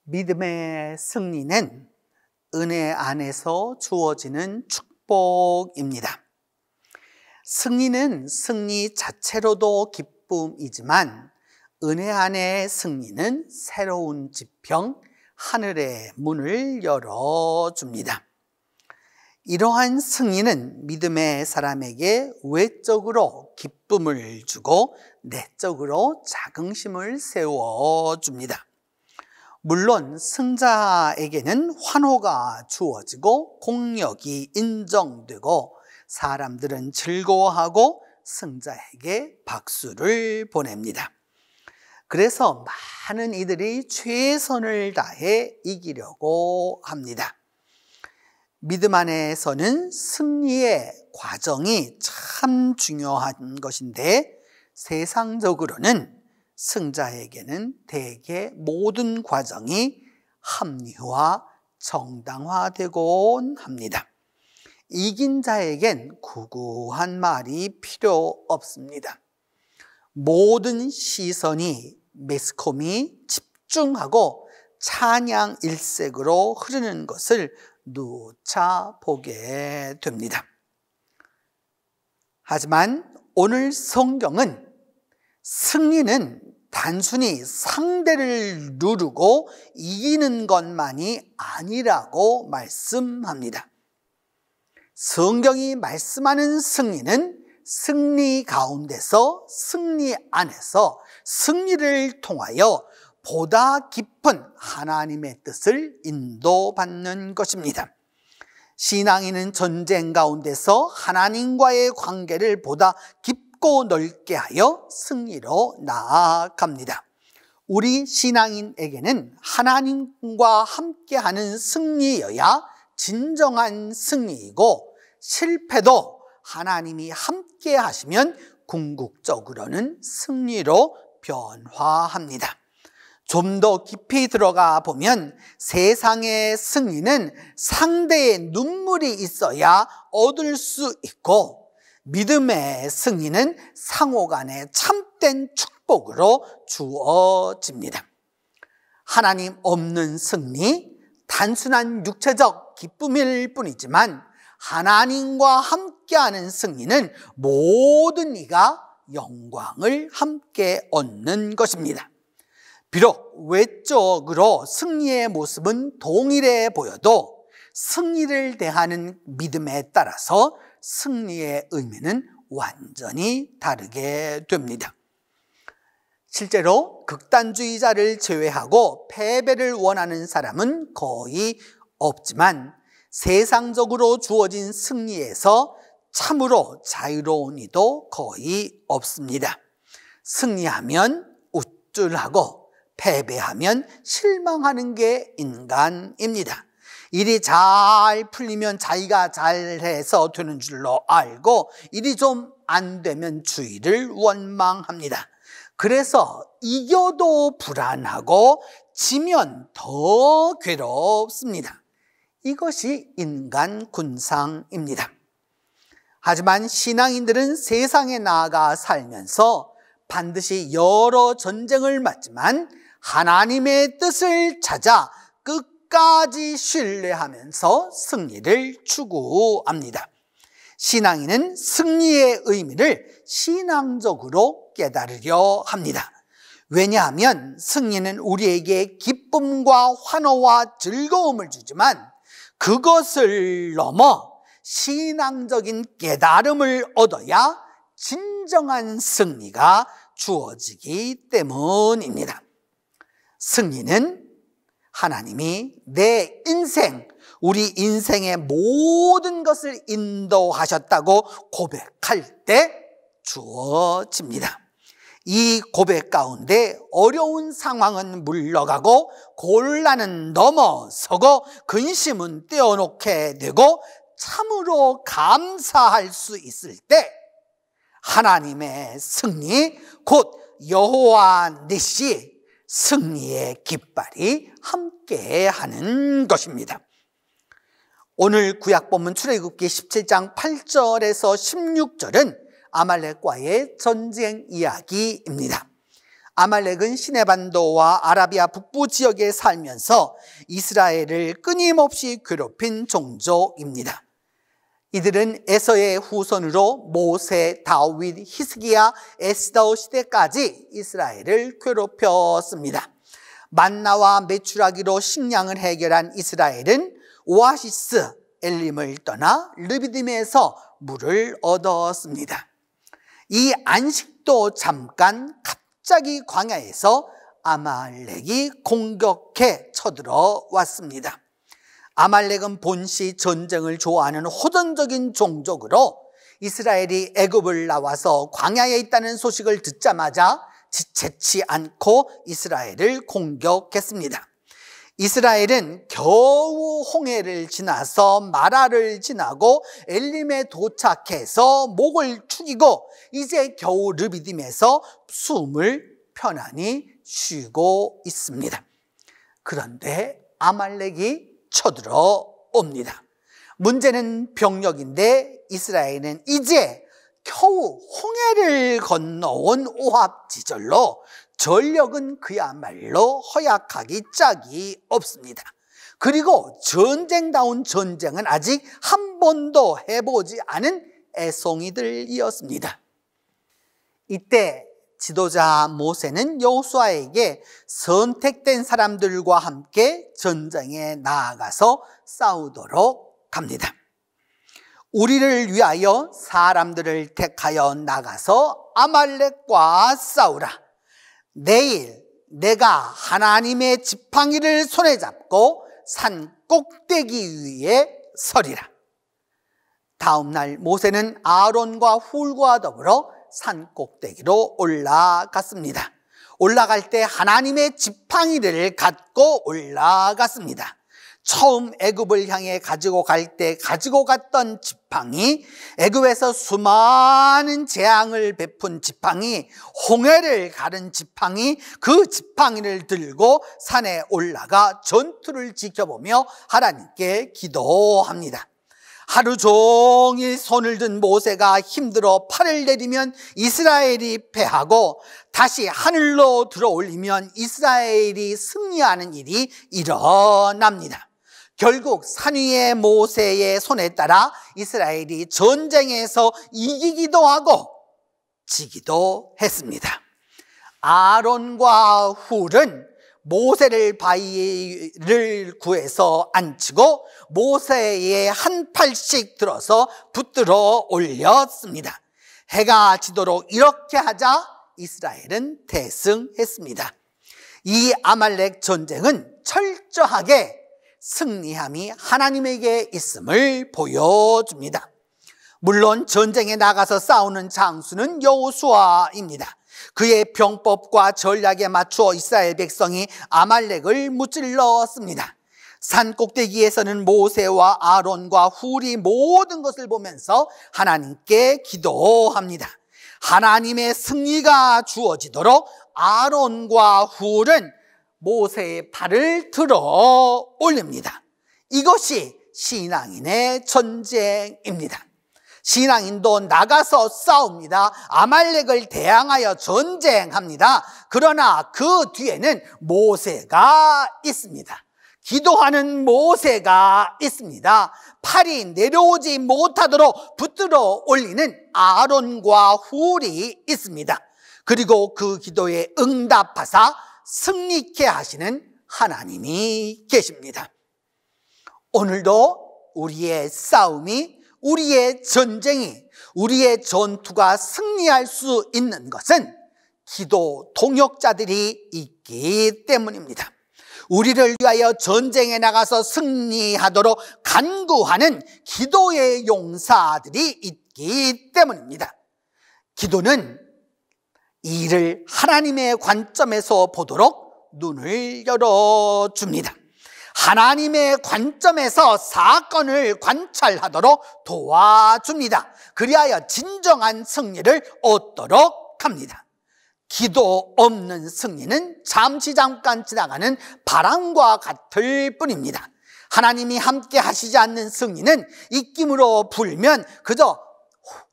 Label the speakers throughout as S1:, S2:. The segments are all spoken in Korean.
S1: 믿음의 승리는 은혜 안에서 주어지는 축복입니다. 승리는 승리 자체로도 기쁨이지만 은혜 안의 승리는 새로운 지평, 하늘의 문을 열어줍니다. 이러한 승리는 믿음의 사람에게 외적으로 기쁨을 주고 내적으로 자긍심을 세워줍니다. 물론 승자에게는 환호가 주어지고 공력이 인정되고 사람들은 즐거워하고 승자에게 박수를 보냅니다. 그래서 많은 이들이 최선을 다해 이기려고 합니다. 믿음 안에서는 승리의 과정이 참 중요한 것인데 세상적으로는 승자에게는 대개 모든 과정이 합리화, 정당화되곤 합니다. 이긴 자에겐 구구한 말이 필요 없습니다. 모든 시선이 매스컴이 집중하고 찬양 일색으로 흐르는 것을 누차 보게 됩니다. 하지만 오늘 성경은 승리는 단순히 상대를 누르고 이기는 것만이 아니라고 말씀합니다. 성경이 말씀하는 승리는 승리 가운데서 승리 안에서 승리를 통하여 보다 깊은 하나님의 뜻을 인도받는 것입니다. 신앙인은 전쟁 가운데서 하나님과의 관계를 보다 깊고 넓게 하여 승리로 나아갑니다. 우리 신앙인에게는 하나님과 함께하는 승리여야 진정한 승리이고 실패도 하나님이 함께 하시면 궁극적으로는 승리로 변화합니다. 좀 더 깊이 들어가 보면 세상의 승리는 상대의 눈물이 있어야 얻을 수 있고 믿음의 승리는 상호간의 참된 축복으로 주어집니다. 하나님 없는 승리, 단순한 육체적 기쁨일 뿐이지만 하나님과 함께하는 승리는 모든 이가 영광을 함께 얻는 것입니다. 비록 외적으로 승리의 모습은 동일해 보여도 승리를 대하는 믿음에 따라서 승리의 의미는 완전히 다르게 됩니다. 실제로 극단주의자를 제외하고 패배를 원하는 사람은 거의 없지만 세상적으로 주어진 승리에서 참으로 자유로운 이도 거의 없습니다. 승리하면 우쭐하고 패배하면 실망하는 게 인간입니다. 일이 잘 풀리면 자기가 잘해서 되는 줄로 알고 일이 좀 안 되면 주의를 원망합니다. 그래서 이겨도 불안하고 지면 더 괴롭습니다. 이것이 인간 군상입니다. 하지만 신앙인들은 세상에 나아가 살면서 반드시 여러 전쟁을 맞지만 하나님의 뜻을 찾아 끝까지 신뢰하면서 승리를 추구합니다. 신앙인은 승리의 의미를 신앙적으로 깨달으려 합니다. 왜냐하면 승리는 우리에게 기쁨과 환호와 즐거움을 주지만 그것을 넘어 신앙적인 깨달음을 얻어야 진정한 승리가 주어지기 때문입니다. 승리는 하나님이 내 인생, 우리 인생의 모든 것을 인도하셨다고 고백할 때 주어집니다. 이 고백 가운데 어려운 상황은 물러가고 곤란은 넘어서고 근심은 떼어놓게 되고 참으로 감사할 수 있을 때 하나님의 승리, 곧 여호와 니시 승리의 깃발이 함께하는 것입니다. 오늘 구약본문 출애굽기 17장 8절에서 16절은 아말렉과의 전쟁 이야기입니다. 아말렉은 시내반도와 아라비아 북부 지역에 살면서 이스라엘을 끊임없이 괴롭힌 종족입니다. 이들은 에서의 후손으로 모세, 다윗, 히스기야, 에스더 시대까지 이스라엘을 괴롭혔습니다. 만나와 메추라기로 식량을 해결한 이스라엘은 오아시스 엘림을 떠나 르비딤에서 물을 얻었습니다. 이 안식도 잠깐 갑자기 광야에서 아말렉이 공격해 쳐들어왔습니다. 아말렉은 본시 전쟁을 좋아하는 호전적인 종족으로 이스라엘이 애굽을 나와서 광야에 있다는 소식을 듣자마자 지체치 않고 이스라엘을 공격했습니다. 이스라엘은 겨우 홍해를 지나서 마라를 지나고 엘림에 도착해서 목을 축이고 이제 겨우 르비딤에서 숨을 편안히 쉬고 있습니다. 그런데 아말렉이 쳐들어옵니다. 문제는 병력인데 이스라엘은 이제 겨우 홍해를 건너온 오합지졸로 전력은 그야말로 허약하기 짝이 없습니다. 그리고 전쟁다운 전쟁은 아직 한 번도 해보지 않은 애송이들이었습니다. 이때 지도자 모세는 여호수아에게 선택된 사람들과 함께 전쟁에 나아가서 싸우도록 합니다. 우리를 위하여 사람들을 택하여 나가서 아말렉과 싸우라. 내일 내가 하나님의 지팡이를 손에 잡고 산 꼭대기 위에 서리라. 다음 날 모세는 아론과 훌과 더불어 산 꼭대기로 올라갔습니다. 올라갈 때 하나님의 지팡이를 갖고 올라갔습니다. 처음 애굽을 향해 가지고 갈 때 가지고 갔던 지팡이, 애굽에서 수많은 재앙을 베푼 지팡이, 홍해를 가른 지팡이, 그 지팡이를 들고 산에 올라가 전투를 지켜보며 하나님께 기도합니다. 하루 종일 손을 든 모세가 힘들어 팔을 내리면 이스라엘이 패하고 다시 하늘로 들어올리면 이스라엘이 승리하는 일이 일어납니다. 결국 산 위의 모세의 손에 따라 이스라엘이 전쟁에서 이기기도 하고 지기도 했습니다. 아론과 훌은 모세를 바위를 구해서 앉히고 모세의 한 팔씩 들어서 붙들어 올렸습니다. 해가 지도록 이렇게 하자 이스라엘은 대승했습니다. 이 아말렉 전쟁은 철저하게 승리함이 하나님에게 있음을 보여줍니다. 물론 전쟁에 나가서 싸우는 장수는 여호수아입니다. 그의 병법과 전략에 맞추어 이스라엘 백성이 아말렉을 무찔렀습니다. 산 꼭대기에서는 모세와 아론과 훌이 모든 것을 보면서 하나님께 기도합니다. 하나님의 승리가 주어지도록 아론과 훌은 모세의 팔을 들어 올립니다. 이것이 신앙인의 전쟁입니다. 신앙인도 나가서 싸웁니다. 아말렉을 대항하여 전쟁합니다. 그러나 그 뒤에는 모세가 있습니다. 기도하는 모세가 있습니다. 팔이 내려오지 못하도록 붙들어 올리는 아론과 훌이 있습니다. 그리고 그 기도에 응답하사 승리케 하시는 하나님이 계십니다. 오늘도 우리의 싸움이, 우리의 전쟁이, 우리의 전투가 승리할 수 있는 것은 기도 동역자들이 있기 때문입니다. 우리를 위하여 전쟁에 나가서 승리하도록 간구하는 기도의 용사들이 있기 때문입니다. 기도는 이 일을 하나님의 관점에서 보도록 눈을 열어줍니다. 하나님의 관점에서 사건을 관찰하도록 도와줍니다. 그리하여 진정한 승리를 얻도록 합니다. 기도 없는 승리는 잠깐 지나가는 바람과 같을 뿐입니다. 하나님이 함께 하시지 않는 승리는 입김으로 불면 그저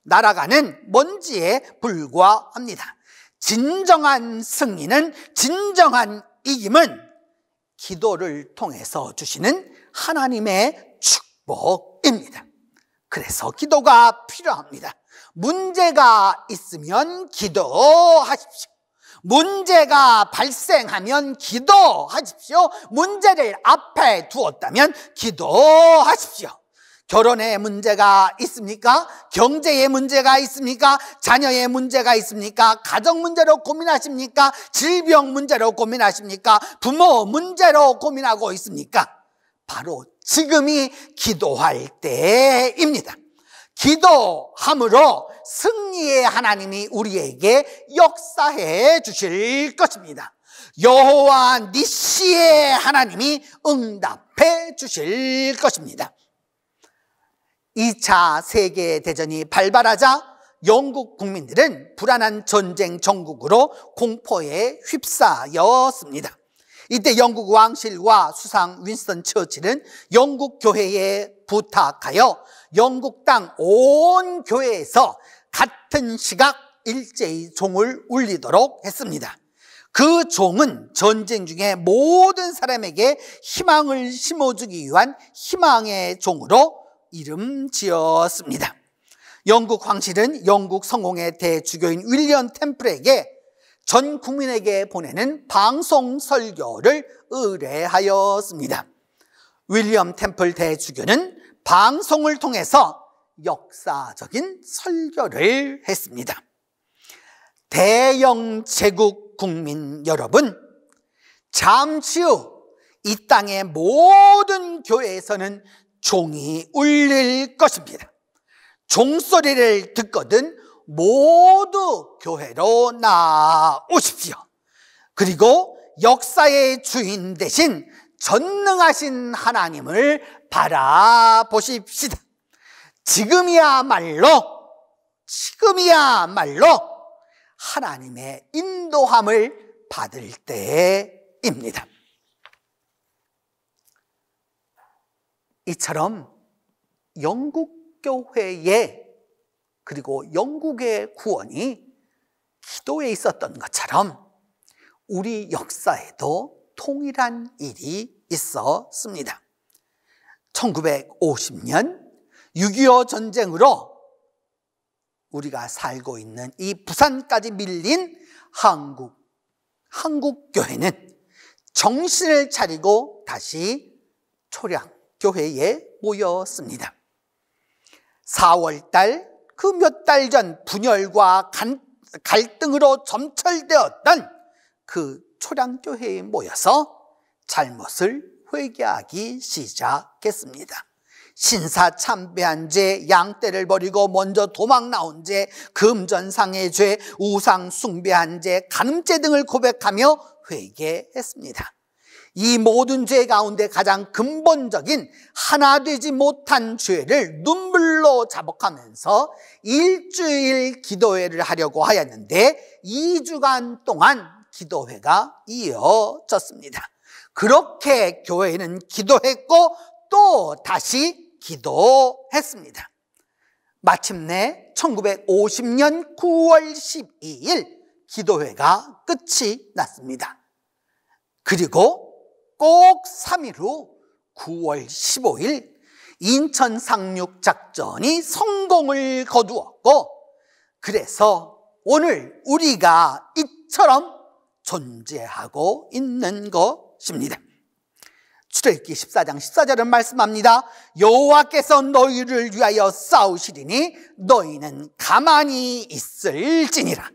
S1: 날아가는 먼지에 불과합니다. 진정한 승리는, 진정한 이김은 기도를 통해서 주시는 하나님의 축복입니다. 그래서 기도가 필요합니다. 문제가 있으면 기도하십시오. 문제가 발생하면 기도하십시오. 문제를 앞에 두었다면 기도하십시오. 결혼에 문제가 있습니까? 경제에 문제가 있습니까? 자녀의 문제가 있습니까? 가정 문제로 고민하십니까? 질병 문제로 고민하십니까? 부모 문제로 고민하고 있습니까? 바로 지금이 기도할 때입니다. 기도함으로 승리의 하나님이 우리에게 역사해 주실 것입니다. 여호와 니시의 하나님이 응답해 주실 것입니다. 2차 세계대전이 발발하자 영국 국민들은 불안한 전쟁 정국으로 공포에 휩싸였습니다. 이때 영국 왕실과 수상 윈스턴 처칠은 영국 교회에 부탁하여 영국 땅 온 교회에서 같은 시각 일제히 종을 울리도록 했습니다. 그 종은 전쟁 중에 모든 사람에게 희망을 심어주기 위한 희망의 종으로 이름 지었습니다. 영국 황실은 영국 성공의 대주교인 윌리엄 템플에게 전 국민에게 보내는 방송 설교를 의뢰하였습니다. 윌리엄 템플 대주교는 방송을 통해서 역사적인 설교를 했습니다. 대영 제국 국민 여러분, 잠시 후 이 땅의 모든 교회에서는 종이 울릴 것입니다. 종소리를 듣거든 모두 교회로 나오십시오. 그리고 역사의 주인 되신 전능하신 하나님을 바라보십시다. 지금이야말로 하나님의 인도함을 받을 때입니다. 이처럼 영국 교회의 그리고 영국의 구원이 기도에 있었던 것처럼 우리 역사에도 동일한 일이 있었습니다. 1950년 6.25 전쟁으로 우리가 살고 있는 이 부산까지 밀린 한국교회는 정신을 차리고 다시 초량교회에 모였습니다. 4월달 그 몇 달 전 분열과 갈등으로 점철되었던 그 초량교회에 모여서 잘못을 회개하기 시작했습니다. 신사 참배한 죄, 양떼를 버리고 먼저 도망 나온 죄, 금전상의 죄, 우상 숭배한 죄, 간음죄 등을 고백하며 회개했습니다. 이 모든 죄 가운데 가장 근본적인 하나 되지 못한 죄를 눈물로 자복하면서 일주일 기도회를 하려고 하였는데 2주간 동안 기도회가 이어졌습니다. 그렇게 교회는 기도했고 또 다시 기도했습니다. 마침내 1950년 9월 12일 기도회가 끝이 났습니다. 그리고 꼭 3일 후 9월 15일 인천 상륙 작전이 성공을 거두었고, 그래서 오늘 우리가 이처럼 존재하고 있는 것입니다. 출애굽기 14장 14절은 말씀합니다. 여호와께서 너희를 위하여 싸우시리니 너희는 가만히 있을지니라.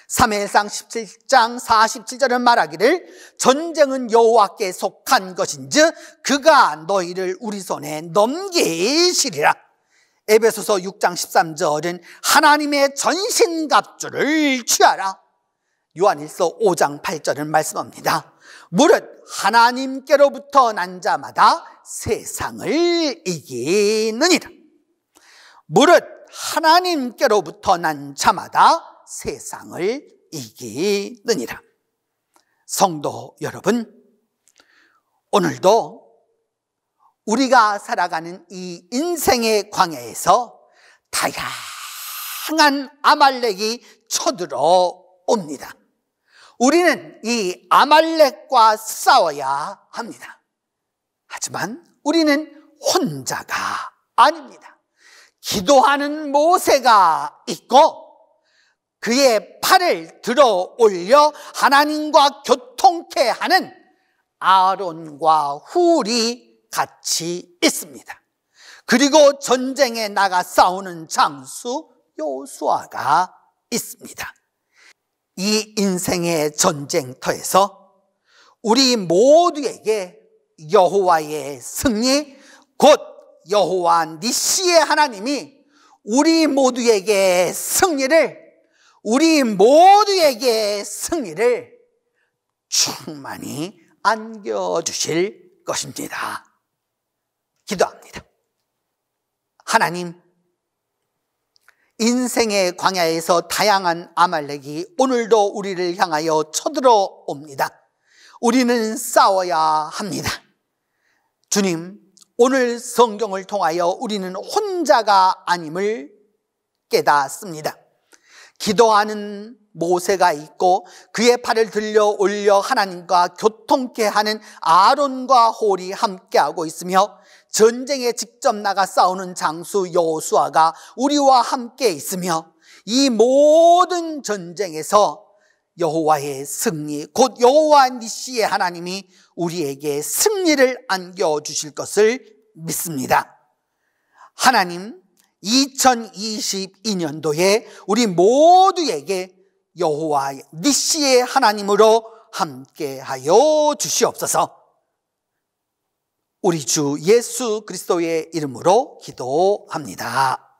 S1: 사무엘상 17장 47절은 말하기를 전쟁은 여호와께 속한 것인즉 그가 너희를 우리 손에 넘기시리라. 에베소서 6장 13절은 하나님의 전신갑주를 취하라. 요한일서 5장 8절은 말씀합니다. 무릇 하나님께로부터 난 자마다 세상을 이기느니라. 무릇 하나님께로부터 난 자마다 세상을 이기느니라. 성도 여러분, 오늘도 우리가 살아가는 이 인생의 광야에서 다양한 아말렉이 쳐들어 옵니다. 우리는 이 아말렉과 싸워야 합니다. 하지만 우리는 혼자가 아닙니다. 기도하는 모세가 있고 그의 팔을 들어 올려 하나님과 교통케 하는 아론과 훌이 같이 있습니다. 그리고 전쟁에 나가 싸우는 장수 여호수아가 있습니다. 이 인생의 전쟁터에서 우리 모두에게 여호와의 승리, 곧 여호와 니시의 하나님이 우리 모두에게 승리를 충만히 안겨주실 것입니다. 기도합니다. 하나님, 인생의 광야에서 다양한 아말렉이 오늘도 우리를 향하여 쳐들어옵니다. 우리는 싸워야 합니다. 주님, 오늘 성경을 통하여 우리는 혼자가 아님을 깨닫습니다. 기도하는 모세가 있고 그의 팔을 들려 올려 하나님과 교통케 하는 아론과 홀이 함께하고 있으며 전쟁에 직접 나가 싸우는 장수 여호수아가 우리와 함께 있으며 이 모든 전쟁에서 여호와의 승리, 곧 여호와 니시의 하나님이 우리에게 승리를 안겨주실 것을 믿습니다. 하나님, 2022년도에 우리 모두에게 여호와 니시의 하나님으로 함께하여 주시옵소서. 우리 주 예수 그리스도의 이름으로 기도합니다.